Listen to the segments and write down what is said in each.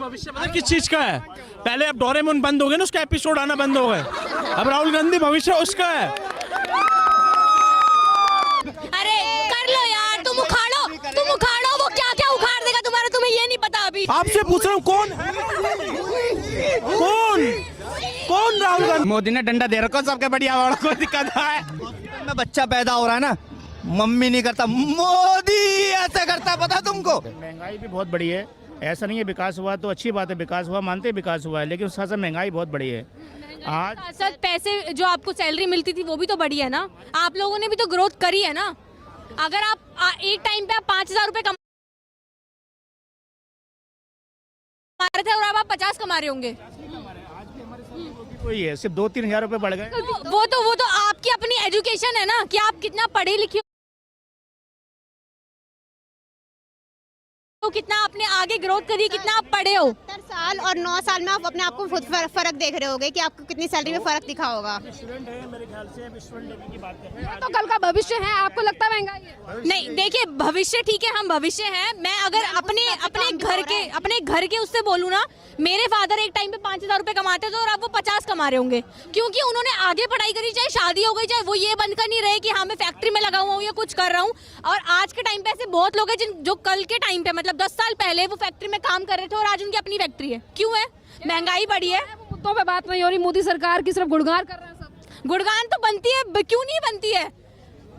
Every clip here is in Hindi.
भविष्य पता किस चीज का है? पहले अब डोरेमोन बंद हो गए ना, उसका एपिसोड आना बंद हो गए। अब राहुल गांधी भविष्य उसका है। अरे कर लो यार, तुम उखाड़ो, वो क्या क्या उखाड़ देगा तुम्हारा, तुम्हें ये नहीं पता अभी। आपसे पूछ रहा हूँ कौन राहुल गांधी? मोदी ने डंडा दे रखा सबके बढ़िया वालों को, दिक्कत है। में बच्चा पैदा हो रहा है ना, मम्मी नहीं करता, मोदी ऐसा करता, पता तुमको? महंगाई भी बहुत बड़ी है, ऐसा नहीं है विकास हुआ तो अच्छी बात है, विकास हुआ मानते विकास हुआ है, लेकिन उसके साथ महंगाई बहुत बड़ी है। आज सर पैसे जो आपको सैलरी मिलती थी वो भी तो बढ़ी है ना, आप लोगों ने भी तो ग्रोथ करी है ना। अगर आप एक टाइम पे आप 5,000 रुपए कमा रहे थे और अब आप 50 कमा रहे होंगे, कोई है सिर्फ 2-3 हजार रुपए बढ़ गए। वो तो आपकी अपनी एजुकेशन है ना, कि आप कितना पढ़े लिखे हो, कितना आपने आगे ग्रोथ करी, कितना आप पढ़े हो। 70 साल और 9 साल में आप अपने आप को खुद फर्क देख रहे होगे कि आपको कितनी सैलरी में फर्क दिखा होगा। स्टूडेंट है मेरे ख्याल से, अब स्टूडेंट लेवल की बात कर रहे हैं। तो कल का भविष्य है, आपको लगता है महंगाई है? नहीं देखिए, भविष्य ठीक है, हम भविष्य हैं। मैं अगर अपने घर के उससे बोलूँ ना, मेरे फादर एक टाइम पे 5,000 रुपए कमाते थे और अब वो 50 कमा रहे होंगे, क्योंकि उन्होंने आगे पढ़ाई करी, चाहे शादी हो गई, चाहे वो ये बंद कर नहीं रहे कि हाँ मैं फैक्ट्री में लगा हुआ हूँ या कुछ कर रहा हूँ। और आज के टाइम पे ऐसे बहुत लोग हैं जो कल के टाइम पे मतलब 10 साल पहले वो फैक्ट्री में काम कर रहे थे और आज उनकी अपनी फैक्ट्री है। क्यों है? महंगाई बढ़ी है। मुद्दों पे बात नहीं हो रही, मोदी सरकार की सिर्फ गुणगान कर रहे हैं सब। गुणगान तो बनती है, क्यों नहीं बनती है?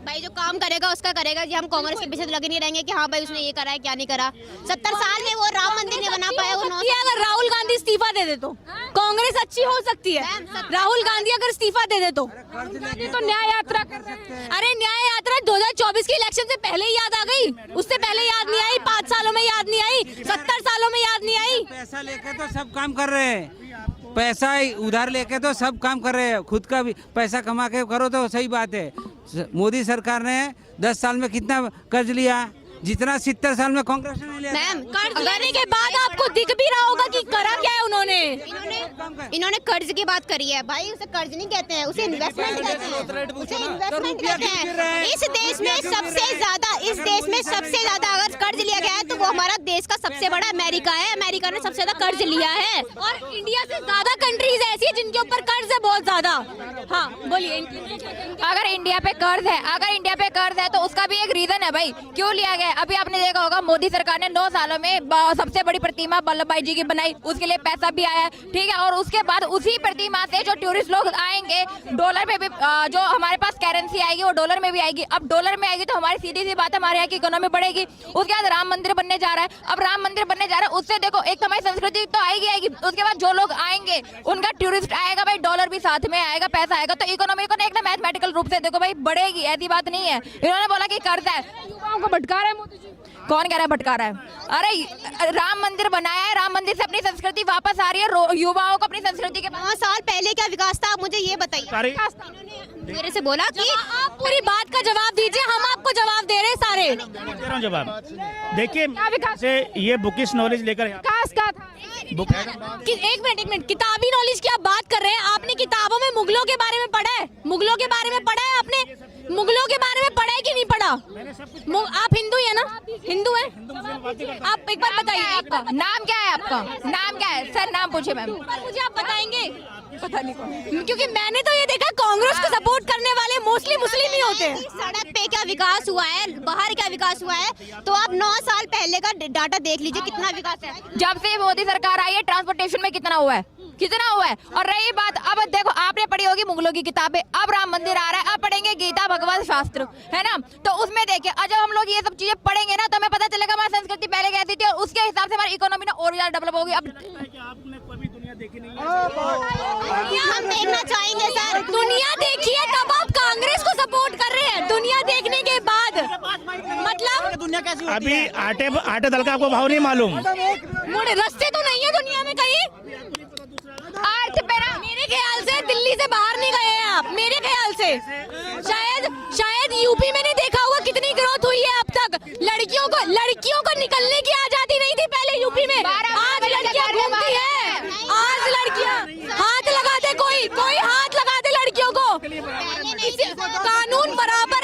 भाई जो काम करेगा उसका करेगा, जी हम कांग्रेस के पीछे तो लगे नहीं रहेंगे कि हाँ भाई उसने ये करा है क्या नहीं करा। 70 साल में वो राम मंदिर नहीं बना पाया, वो 9 अगर राहुल गांधी इस्तीफा दे दे तो कांग्रेस अच्छी हो सकती है। राहुल गांधी अगर इस्तीफा दे दे तो न्याय यात्रा कर रहे हैं। अरे न्याय यात्रा 2024 के इलेक्शन से पहले ही याद आ गई, उससे पहले याद नहीं आई, 5 सालों में याद नहीं आई, 70 सालों में याद नहीं आई। पैसा लेके तो सब काम कर रहे हैं, पैसा उधार लेके तो सब काम कर रहे हैं, खुद का भी पैसा कमा के करो तो सही बात है। मोदी सरकार ने 10 साल में कितना कर्ज लिया, जितना 70 साल में कांग्रेस ने लिया। मैम कर्ज लेने के बाद आपको दिख भी रहा होगा कि करा क्या है उन्होंने। इन्होंने कर्ज की बात करी है भाई, उसे कर्ज नहीं कहते हैं, उसे इन्वेस्टमेंट कहते हैं, उसे इन्वेस्टमेंट कहते हैं। इस देश में सबसे ज्यादा अगर कर्ज लिया गया है तो वो हमारा देश का सबसे बड़ा अमेरिका है। अमेरिका ने सबसे ज्यादा कर्ज लिया है और इंडिया से ज्यादा कंट्रीज ऐसी है जिनके ऊपर कर्ज है बहुत ज्यादा। हाँ बोलिए। अगर इंडिया पे कर्ज है तो उसका भी एक रीजन है भाई, क्यों लिया गया। अभी आपने देखा होगा मोदी सरकार ने 9 सालों में सबसे बड़ी प्रतिमा वल्लभ भाई जी की बनाई, उसके लिए पैसा भी आया है, ठीक है। और उसके बाद उसी प्रतिमा से जो टूरिस्ट लोग आएंगे, डॉलर में भी जो हमारे पास करेंसी आएगी वो डॉलर में भी आएगी। अब डॉलर में आएगी तो हमारी सीधी सी बात है, हमारे यहाँ की इकोनॉमी बढ़ेगी। उसके बाद राम मंदिर बनने जा रहा है, अब राम मंदिर बनने जा रहा है, उससे देखो एक हमारी संस्कृति तो आएगी। उसके बाद जो लोग आएंगे उनका टूरिस्ट आएगा भाई, डॉलर भी साथ में आएगा, पैसा आएगा, तो इकोनॉमी को एक मैथमेटिकल रूप से देखो भाई बढ़ेगी, ऐसी बात नहीं है। इन्होंने बोला कि कर्ज है, युवाओं को भटका रहे हैं मोदी जी। कौन कह रहा है भटका रहा है? अरे राम मंदिर बनाया है, राम मंदिर से अपनी संस्कृति वापस आ रही है, युवाओं को अपनी संस्कृति के 9 साल पहले क्या विकास था, आप मुझे ये बताइए। मेरे से बोला कि आप पूरी बात का जवाब दीजिए, हम आपको जवाब दे रहे हैं सारे। दे रहा हूं जवाब। देखिए से ये बुकिश नॉलेज लेकर विकास का था। एक मिनट, किताबी नॉलेज की आप बात कर रहे हैं। आपने किताबों में मुगलों के बारे में पढ़ा है? मुगलों के बारे में पढ़ा है आपने? मुगलों के बारे में पढ़ा है कि नहीं पढ़ा? आप हिंदू है ना? हिंदू है आप? एक बार बताइए आपका नाम क्या है? आपका नाम क्या है सर? नाम पूछे मैम। मुझे आप बताएंगे? पता नहीं, क्योंकि मैंने तो ये देखा कांग्रेस को सपोर्ट करने वाले मोस्टली मुस्लिम ही होते हैं। सड़क पे क्या विकास हुआ है, बाहर क्या विकास हुआ है, तो आप 9 साल पहले का डाटा देख लीजिए कितना विकास है। जब से मोदी सरकार आई है ट्रांसपोर्टेशन में कितना हुआ है, कितना हुआ है। और रही बात, अब देखो आपने पढ़ी होगी मुगलों की किताबें, अब राम मंदिर आ रहा है, अब पढ़ेंगे गीता भगवत शास्त्र, है ना। तो उसमें देखिए जब हम लोग ये सब चीजें पढ़ेंगे ना तो हमें पता चलेगा हमारी संस्कृति पहले कैसी थी और उसके हिसाब से हमारी इकोनॉमी ना और ज्यादा डेवलप होगी। अब आपने कभी दुनिया देखी नहीं है? हम देखना चाहेंगे सर। दुनिया देखिए तब आप कांग्रेस को सपोर्ट कर रहे हैं, दुनिया देखने के बाद मतलब दुनिया कैसी होती अभी है? आटे दल का आपको भाव नहीं मालूम। मुड़े रास्ते तो नहीं है दुनिया में कहीं। अर्थ पे ना मेरे ख्याल से दिल्ली से बाहर नहीं गए हैं आप, मेरे ख्याल से शायद यूपी में नहीं देखा होगा कितनी ग्रोथ हुई है अब तक। लड़कियों को निकलने की आजादी नहीं थी पहले यूपी में, आज लड़कियां घूमती है। आज लड़कियां हाथ लगा दे, कोई हाथ लगा दे लड़कियों को। कानून बराबर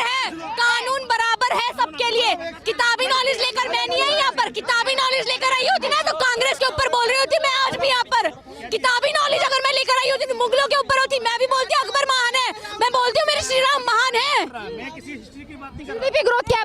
है सबके लिए। किताबी नॉलेज लेकर मैं नहीं आई यहाँ पर, किताबी नॉलेज लेकर आई होती ना तो कांग्रेस के ऊपर बोल रही होती, मैं आज भी यहाँ पर किताबी नॉलेज अगर मैं लेकर आई होती तो मुगलों के ऊपर होती, मैं भी बोलती अकबर महान है, मैं बोलती हूँ मेरे श्री राम महान है। जीडीपी ग्रोथ क्या